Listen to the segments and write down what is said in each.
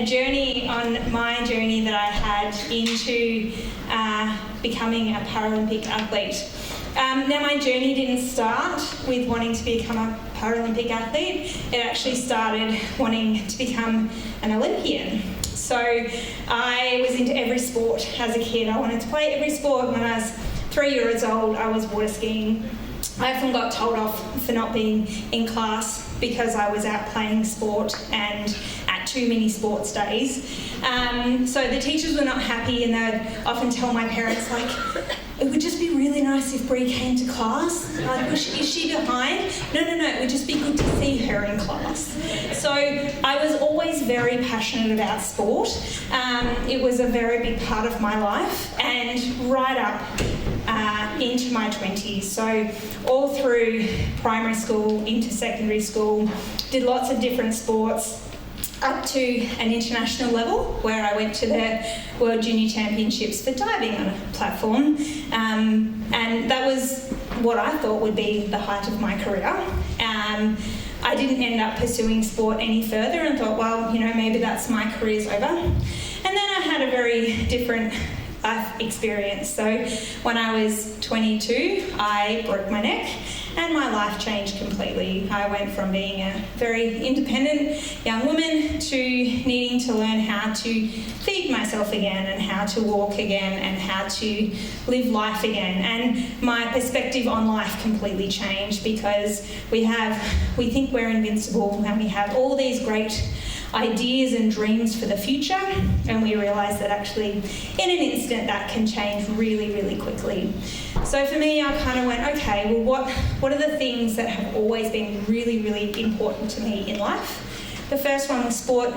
a journey on my journey that I had into becoming a Paralympic athlete. Now, my journey didn't start with wanting to become a Paralympic athlete. It actually started wanting to become an Olympian. So I was into every sport as a kid. I wanted to play every sport. When I was 3 years old, I was water skiing. I often got told off for not being in class because I was out playing sport and at too many sports days. So the teachers were not happy, and they would often tell my parents, like, it would just be really nice if Bree came to class. Like, is she behind? No, it would just be good to see her in class. So I was always very passionate about sport. It was a very big part of my life, and right up into my 20s. So all through primary school, into secondary school, did lots of different sports, up to an international level where I went to the World Junior Championships for diving on a platform, and that was what I thought would be the height of my career. I didn't end up pursuing sport any further and thought, well, maybe that's my career's over. And then I had a very different life experience. So when I was 22, I broke my neck and my life changed completely. I went from being a very independent young woman to needing to learn how to feed myself again and how to walk again and how to live life again. And my perspective on life completely changed because we think we're invincible and we have all these great ideas and dreams for the future, and we realise that actually in an instant that can change really, really quickly. So for me, I kind of went, okay, well what are the things that have always been really, really important to me in life? The first one was sport,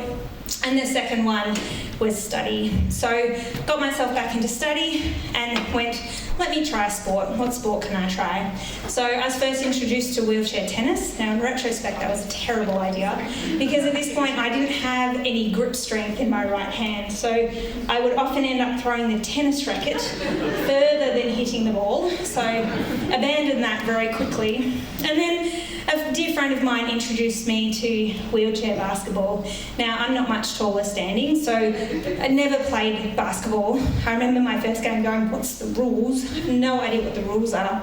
and the second one was study. So got myself back into study and went, let me try sport. What sport can I try? So I was first introduced to wheelchair tennis. Now in retrospect, that was a terrible idea because at this point I didn't have any grip strength in my right hand. So I would often end up throwing the tennis racket further than hitting the ball. So abandoned that very quickly. And then a dear friend of mine introduced me to wheelchair basketball. Now, I'm not much taller standing, so I never played basketball. I remember my first game going, what's the rules? I have no idea what the rules are.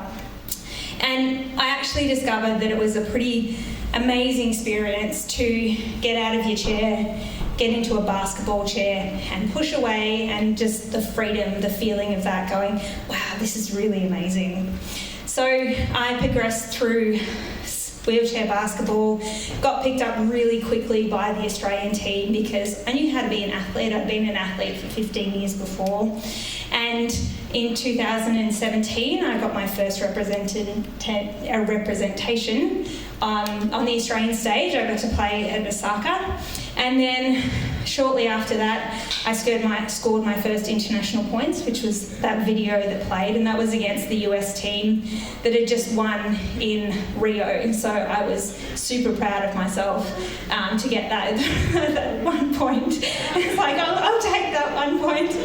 And I actually discovered that it was a pretty amazing experience to get out of your chair, get into a basketball chair and push away, and just the freedom, the feeling of that, going, wow, this is really amazing. So I progressed through wheelchair basketball, got picked up really quickly by the Australian team because I knew how to be an athlete. I'd been an athlete for 15 years before. And in 2017, I got my first representation on the Australian stage. I got to play at Osaka. And then shortly after that, I scored my first international points, which was that video that played, and that was against the US team that had just won in Rio. So I was super proud of myself to get that 1 point. It's like, I'll take that 1 point.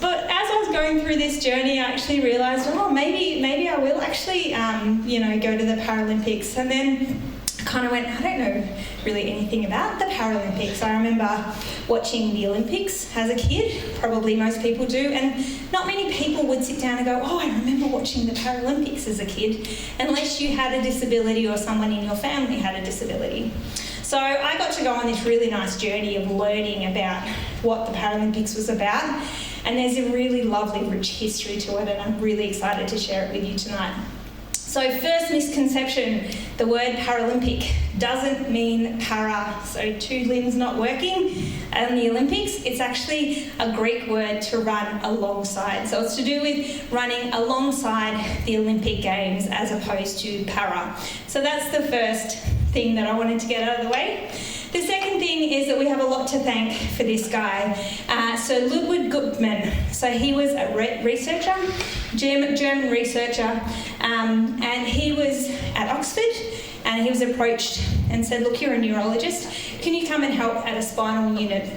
But as I was going through this journey, I actually realised, maybe I will actually, go to the Paralympics. And then I kind of went, I don't know really anything about the Paralympics. I remember watching the Olympics as a kid, probably most people do, and not many people would sit down and go, I remember watching the Paralympics as a kid, unless you had a disability or someone in your family had a disability. So I got to go on this really nice journey of learning about what the Paralympics was about, and there's a really lovely, rich history to it, and I'm really excited to share it with you tonight. So first misconception, the word Paralympic doesn't mean para, so two limbs not working in the Olympics. It's actually a Greek word to run alongside. So it's to do with running alongside the Olympic Games as opposed to para. So that's the first thing that I wanted to get out of the way. The second thing is that we have a lot to thank for this guy. So Ludwig Guttmann, so he was a researcher, German researcher, and he was at Oxford, and he was approached and said, look, you're a neurologist, can you come and help at a spinal unit?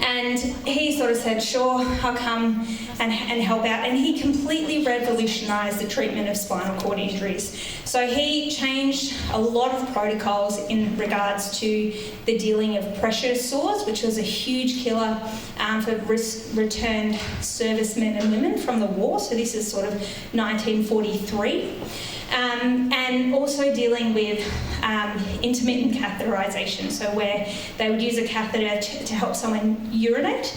And And he sort of said, sure, I'll come and help out. And he completely revolutionised the treatment of spinal cord injuries. So he changed a lot of protocols in regards to the dealing of pressure sores, which was a huge killer for returned servicemen and women from the war. So this is sort of 1943. And also dealing with intermittent catheterisation, so where they would use a catheter to help someone urinate,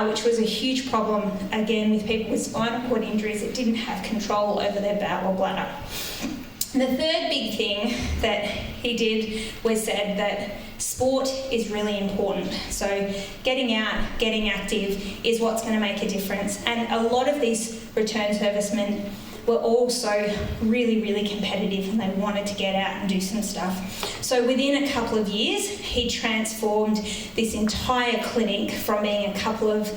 which was a huge problem, again, with people with spinal cord injuries that didn't have control over their bowel or bladder. The third big thing that he did was said that sport is really important. So getting out, getting active is what's going to make a difference. And a lot of these return servicemen were also really, really competitive and they wanted to get out and do some stuff. So within a couple of years, he transformed this entire clinic from being a couple of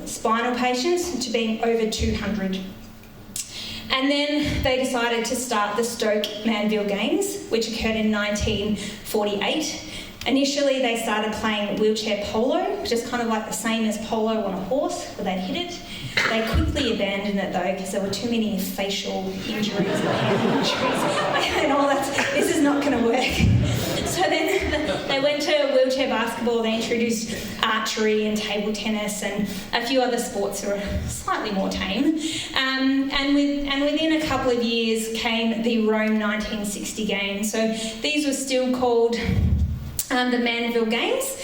spinal patients to being over 200. And then they decided to start the Stoke Mandeville Games, which occurred in 1948. Initially, they started playing wheelchair polo, which is kind of like the same as polo on a horse, where they'd hit it. They quickly abandoned it though, because there were too many facial injuries and hand injuries, and all that. This is not going to work. So then they went to wheelchair basketball. They introduced archery and table tennis and a few other sports that were slightly more tame. And within a couple of years came the Rome 1960 Games. So these were still called the Mandeville Games,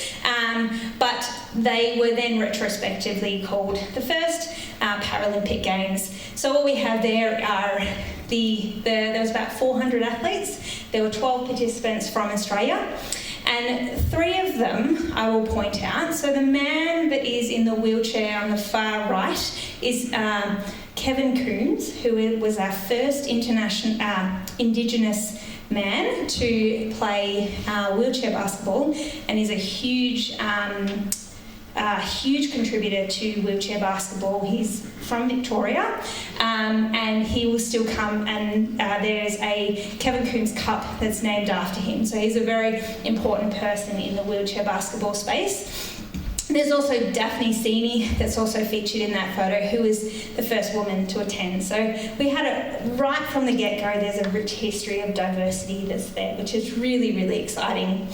but they were then retrospectively called the first Paralympic Games. So what we have there are there was about 400 athletes. There were 12 participants from Australia, and 3 of them I will point out. So the man that is in the wheelchair on the far right is Kevin Coombs, who was our first international Indigenous man to play wheelchair basketball, and is a huge contributor to wheelchair basketball. He's from Victoria, and he will still come, and there's a Kevin Coombs Cup that's named after him. So he's a very important person in the wheelchair basketball space. There's also Daphne Seeney that's also featured in that photo, who is the first woman to attend. So we had it right from the get-go. There's a rich history of diversity that's there, which is really, really exciting.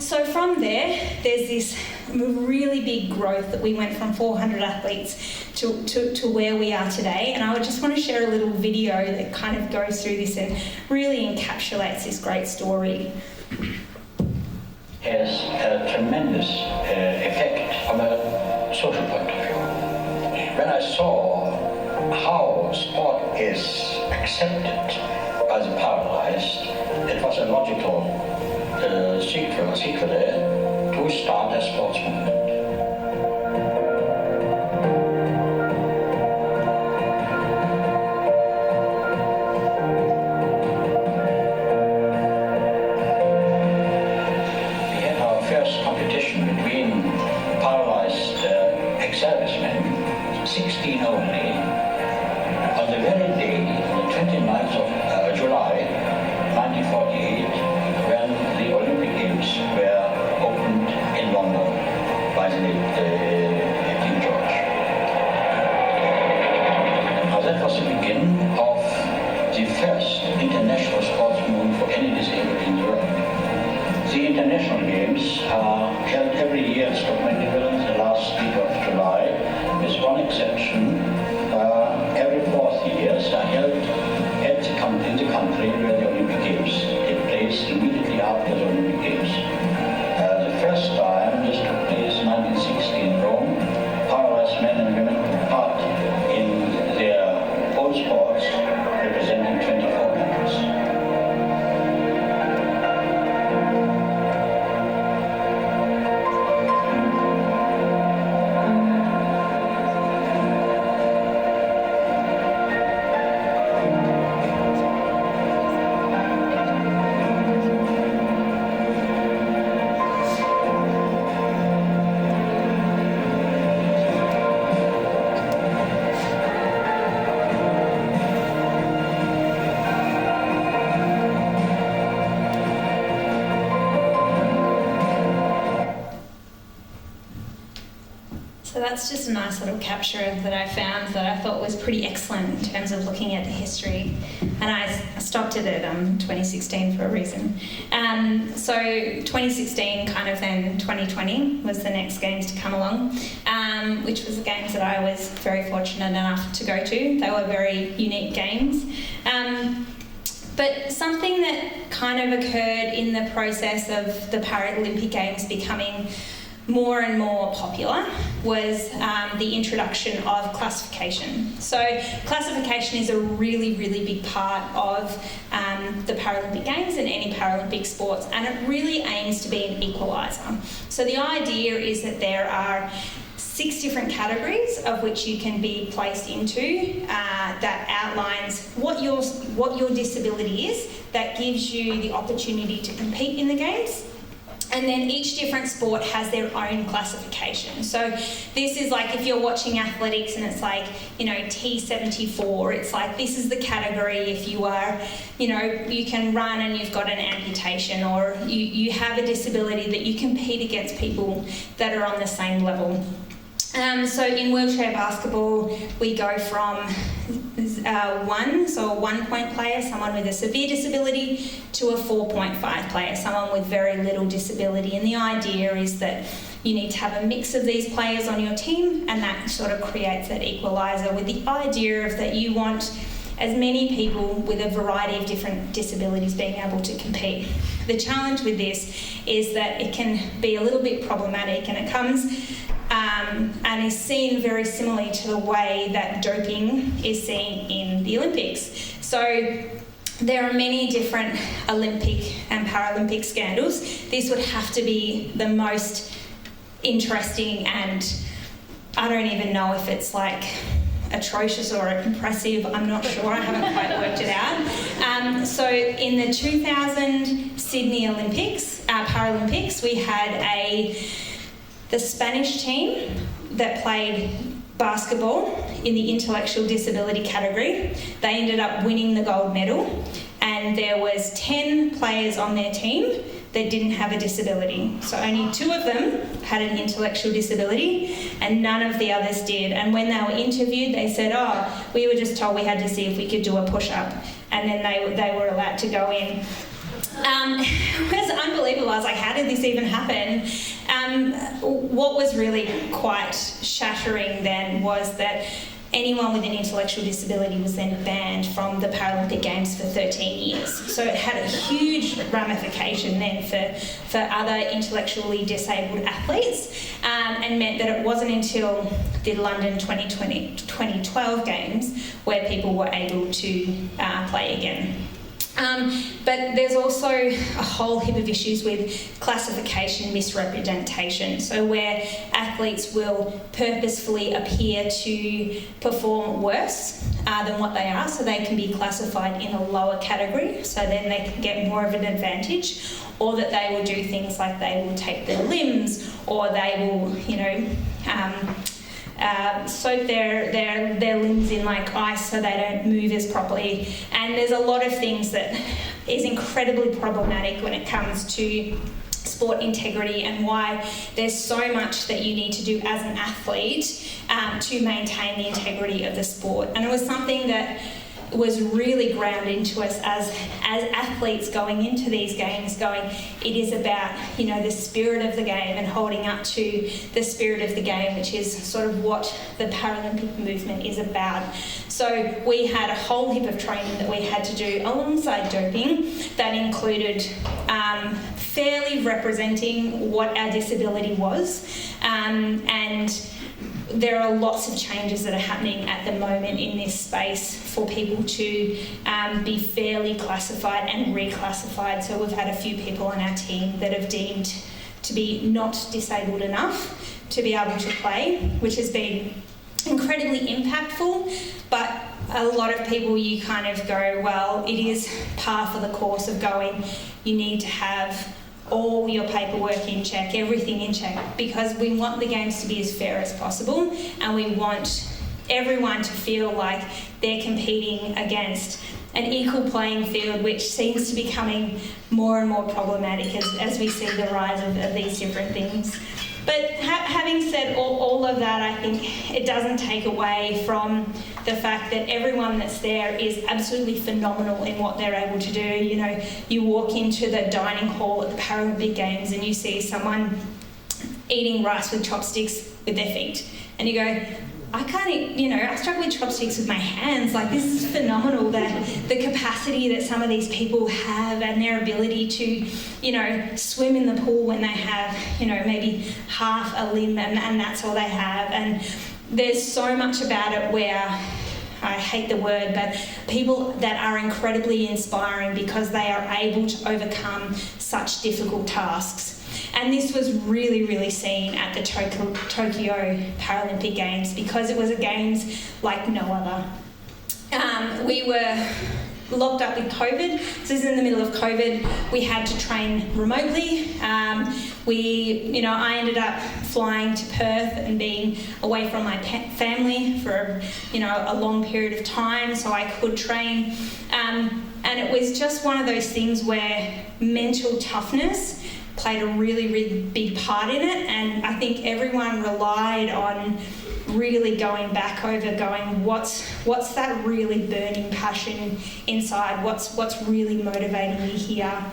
So from there's this really big growth that we went from 400 athletes to where we are today. And I just want to share a little video that kind of goes through this and really encapsulates this great story. Has a tremendous effect from a social point of view. When I saw how sport is accepted by the paralyzed, it was a logical sequel to start a sports movement. Competition between paralyzed ex-servicemen, 16 only, on the very day, the 29th of July 1948, when the Olympic Games were opened in London by the King George. Now that was the beginning of the first international sports movement for any disabled in the world. The international games are held every year in Stoke Mandeville the last week of July, with one exception. So that's just a nice little capture that I found that I thought was pretty excellent in terms of looking at the history. And I stopped it at 2016 for a reason. So 2016, kind of then 2020 was the next games to come along, which was the games that I was very fortunate enough to go to. They were very unique games. But something that kind of occurred in the process of the Paralympic Games becoming more and more popular was the introduction of classification. So classification is a really, really big part of the Paralympic Games and any Paralympic sports, and it really aims to be an equaliser. So the idea is that there are 6 different categories of which you can be placed into that outlines what your disability is, that gives you the opportunity to compete in the games. And then each different sport has their own classification. So this is like if you're watching athletics and it's like, T74, it's like this is the category if you are, you can run and you've got an amputation, or you have a disability that you compete against people that are on the same level. So in wheelchair basketball, we go from 1, so a 1-point player, someone with a severe disability, to a 4.5 player, someone with very little disability. And the idea is that you need to have a mix of these players on your team, and that sort of creates that equaliser, with the idea of that you want as many people with a variety of different disabilities being able to compete. The challenge with this is that it can be a little bit problematic, and it comes and is seen very similarly to the way that doping is seen in the Olympics. So there are many different Olympic and Paralympic scandals. This would have to be the most interesting, and I don't even know if it's like atrocious or impressive. I'm not sure. I haven't quite worked it out. So in the 2000 Sydney Olympics, Paralympics, we had the Spanish team that played basketball in the intellectual disability category. They ended up winning the gold medal, and there was 10 players on their team that didn't have a disability. So only 2 of them had an intellectual disability, and none of the others did. And when they were interviewed, they said, we were just told we had to see if we could do a push-up, and then they were allowed to go in. It was unbelievable. I was like, how did this even happen? What was really quite shattering then was that anyone with an intellectual disability was then banned from the Paralympic Games for 13 years. So it had a huge ramification then for other intellectually disabled athletes, and meant that it wasn't until the London 2012 Games where people were able to play again. But there's also a whole heap of issues with classification misrepresentation. So where athletes will purposefully appear to perform worse than what they are, so they can be classified in a lower category, so then they can get more of an advantage, or that they will do things like they will take their limbs, or they will, soak their limbs in like ice so they don't move as properly. And there's a lot of things that is incredibly problematic when it comes to sport integrity, and why there's so much that you need to do as an athlete to maintain the integrity of the sport. And it was something that was really ground into us as athletes going into these games, it is about, the spirit of the game and holding up to the spirit of the game, which is sort of what the Paralympic movement is about. So we had a whole heap of training that we had to do alongside doping that included fairly representing what our disability was, and there are lots of changes that are happening at the moment in this space for people to be fairly classified and reclassified. So we've had a few people on our team that have deemed to be not disabled enough to be able to play, which has been incredibly impactful. But a lot of people, you kind of go, well, it is par for the course of going, you need to have all your paperwork in check, everything in check, because we want the games to be as fair as possible, and we want everyone to feel like they're competing against an equal playing field, which seems to be becoming more and more problematic as we see the rise of these different things. But having said all of that, I think it doesn't take away from the fact that everyone that's there is absolutely phenomenal in what they're able to do. You know, you walk into the dining hall at the Paralympic Games and you see someone eating rice with chopsticks with their feet, and you go, I can't eat, you know, I struggle with chopsticks with my hands. Like, this is phenomenal, the capacity that some of these people have and their ability to, you know, swim in the pool when they have, you know, maybe half a limb and that's all they have. And there's so much about it where, I hate the word, but people that are incredibly inspiring because they are able to overcome such difficult tasks. And this was really, really seen at the Tokyo Paralympic Games because it was a games like no other. We were locked up with COVID. So this is in the middle of COVID. We had to train remotely. I ended up flying to Perth and being away from my family for, you know, a long period of time so I could train. And it was just one of those things where mental toughness played a really, really big part in it, and I think everyone relied on really going back over going, what's that really burning passion inside? What's really motivating me here?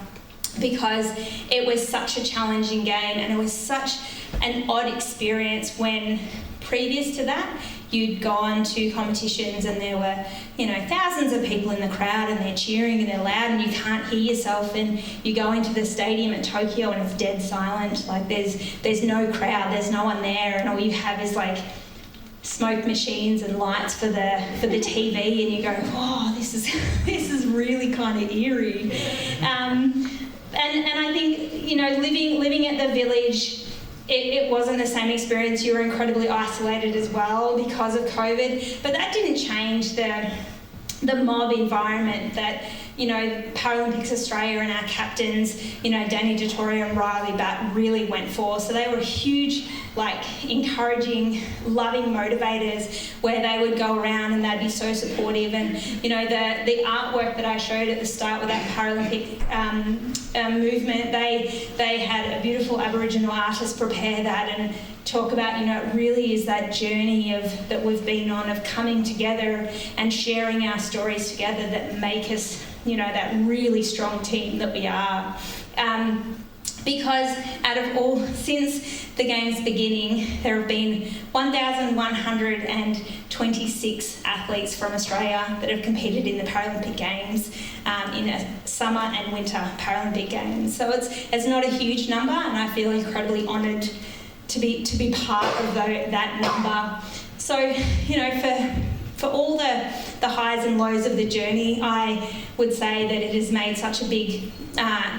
Because it was such a challenging game and it was such an odd experience when previous to that you'd gone to competitions and there were, you know, thousands of people in the crowd and they're cheering and they're loud and you can't hear yourself, and you go into the stadium at Tokyo and it's dead silent. Like there's no crowd, there's no one there, and all you have is like smoke machines and lights for the TV, and you go, oh, this is really kind of eerie. And I think, you know, living at the village, it wasn't the same experience. You were incredibly isolated as well because of COVID, but that didn't change the mob environment that, you know, Paralympics Australia and our captains, you know, Danny Dettorio and Riley Batt really went for. So they were huge, like, encouraging, loving motivators where they would go around and they'd be so supportive. And, you know, the artwork that I showed at the start with that Paralympic movement, they had a beautiful Aboriginal artist prepare that and talk about, you know, it really is that journey that we've been on of coming together and sharing our stories together that make us, you know, that really strong team that we are. Because since the game's beginning, there have been 1,126 athletes from Australia that have competed in the Paralympic Games, in a summer and winter Paralympic Games. So it's not a huge number, and I feel incredibly honoured to be part of that number. So, you know, for all the highs and lows of the journey, I would say that it has made such a big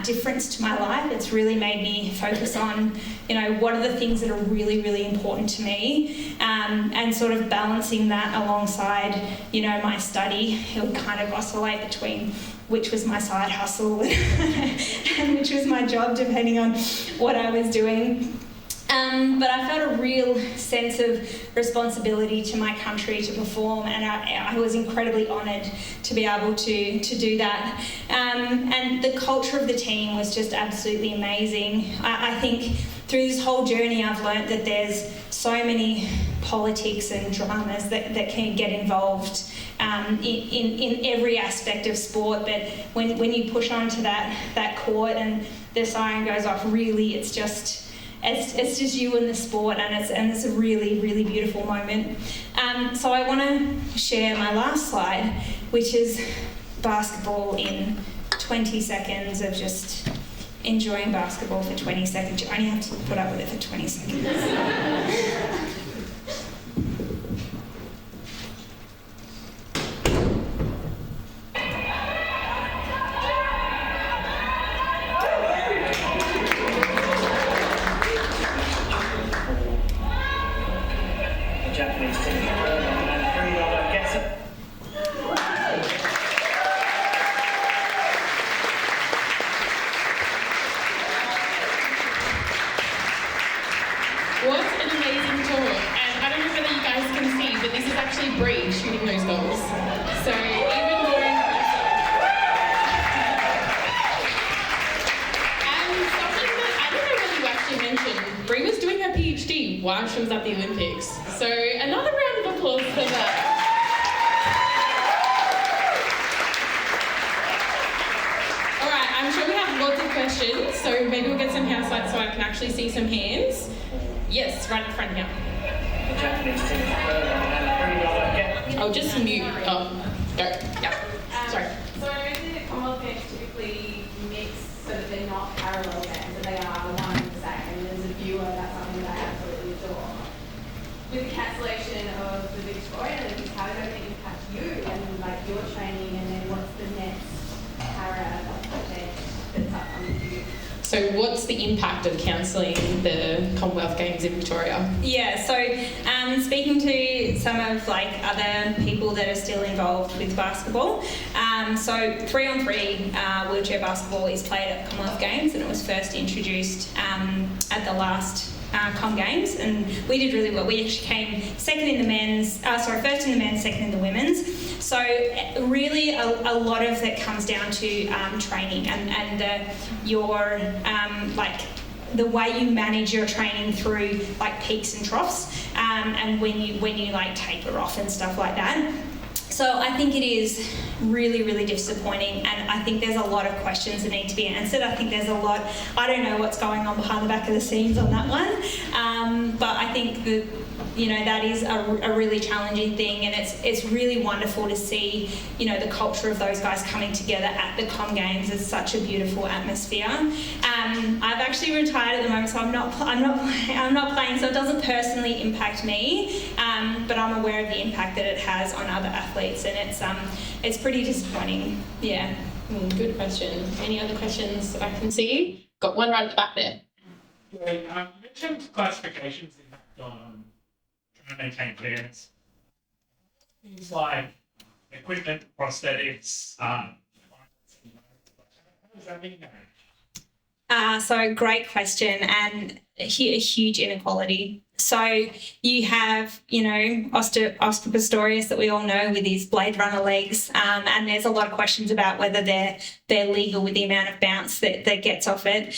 difference to my life. It's really made me focus on, you know, what are the things that are really, really important to me, and sort of balancing that alongside, you know, my study. It would kind of oscillate between which was my side hustle and which was my job, depending on what I was doing. But I felt a real sense of responsibility to my country to perform, and I was incredibly honoured to be able to do that. And the culture of the team was just absolutely amazing. I think through this whole journey I've learnt that there's so many politics and dramas that can get involved in every aspect of sport, but when you push onto that court and the siren goes off, really it's just you and the sport, and it's a really, really beautiful moment. So I want to share my last slide, which is basketball in 20 seconds of just enjoying basketball for 20 seconds. You only have to put up with it for 20 seconds. What an amazing talk. And I don't know whether you guys can see, but this is actually Bree shooting those goals. So even more impressive. And something that I don't know whether you actually mentioned, Bree was doing her PhD while she was at the Olympics. So another round of applause for that. All right, I'm sure we have lots of questions, so maybe we'll get some house lights so I can actually see some hands. Yes, right in front here. I'll just mute. Oh, go. Yeah. Sorry. So the Commonwealth Games typically mix so that they're not parallel games, that they are the one and the same. And as a viewer, that's something that I absolutely adore. With the cancellation of the Victoria Olympics, how does that impact you and like your training, and then what's the next para project that's upcoming for you? So what's the impact of cancelling the Commonwealth Games in Victoria? Yeah, so speaking to some of like other people that are still involved with basketball, so 3-on-3 wheelchair basketball is played at Commonwealth Games, and it was first introduced at the last Com Games, and we did really well. We actually came first in the men's, second in the women's. So really a lot of that comes down to training and your like the way you manage your training through like peaks and troughs, and when you like taper off and stuff like that. So I think it is really, really disappointing, and I think there's a lot of questions that need to be answered. I think there's a lot, I don't know what's going on behind the back of the scenes on that one, but I think that, you know, that is a really challenging thing, and it's really wonderful to see, you know, the culture of those guys coming together at the Com Games. It's such a beautiful atmosphere. I've actually retired at the moment, so I'm not playing, so it doesn't personally impact me, but I'm aware of the impact that it has on other athletes, and it's pretty disappointing. Yeah. Good question. Any other questions I can see? Got one right at the back there. You mentioned classifications impact on trying to maintain clearance. Things like equipment, prosthetics, how does that mean? So great question, and a huge inequality. So you have, you know, Oscar Pistorius that we all know with his Blade Runner legs, and there's a lot of questions about whether they're legal with the amount of bounce that gets off it.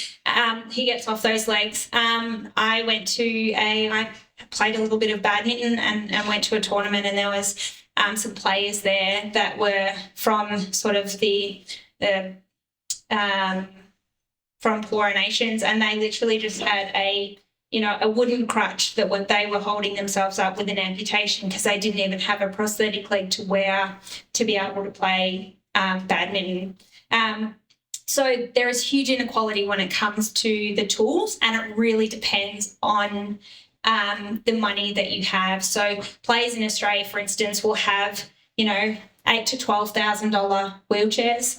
He gets off those legs. I played a little bit of badminton and went to a tournament, and there was some players there that were from sort of from poorer nations, and they literally just had a wooden crutch that they were holding themselves up with an amputation because they didn't even have a prosthetic leg to wear to be able to play badminton. So there is huge inequality when it comes to the tools, and it really depends on the money that you have. So players in Australia, for instance, will have, you know, $8,000 to $12,000 wheelchairs.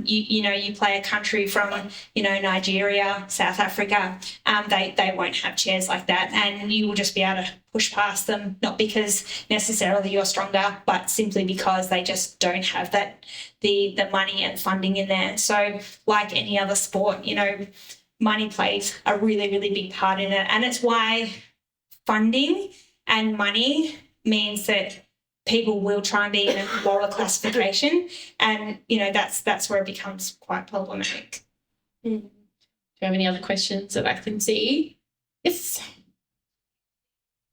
You play a country from, you know, Nigeria, South Africa, they won't have chairs like that, and you will just be able to push past them, not because necessarily you're stronger, but simply because they just don't have that the money and funding in there. So like any other sport, you know, money plays a really, really big part in it, and it's why funding and money means that people will try and be in a lower classification, and, you know, that's where it becomes quite problematic. Do you have any other questions that I can see? Yes.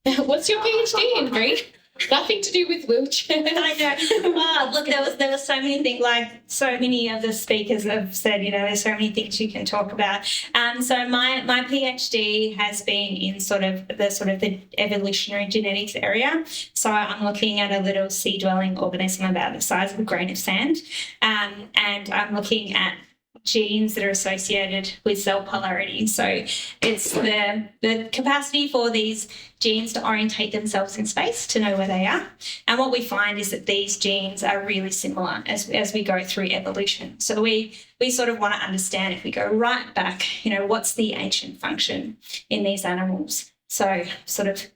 What's your PhD in, Bree? Nothing to do with wheelchairs. I know. Wow, look, there was so many things, like so many of the speakers have said, you know, there's so many things you can talk about. So my PhD has been in the evolutionary genetics area. So I'm looking at a little sea-dwelling organism about the size of a grain of sand, and I'm looking at genes that are associated with cell polarity. So it's the capacity for these genes to orientate themselves in space to know where they are. And what we find is that these genes are really similar as we go through evolution. So we sort of want to understand, if we go right back, you know, what's the ancient function in these animals. So sort of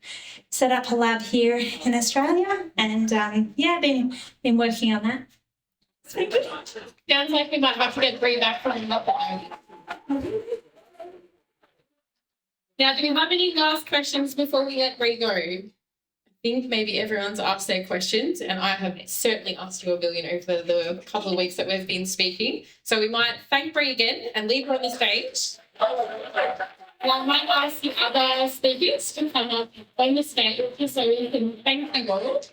set up a lab here in Australia, and been working on that. Sounds like we might have to get Bree back from lockdown. Now, do we have any last questions before we let Bree go? I think maybe everyone's asked their questions, and I have certainly asked you a billion over the couple of weeks that we've been speaking. So we might thank Bree again and leave her on the stage. I might ask the other speakers to come up on the stage so we can thank the world.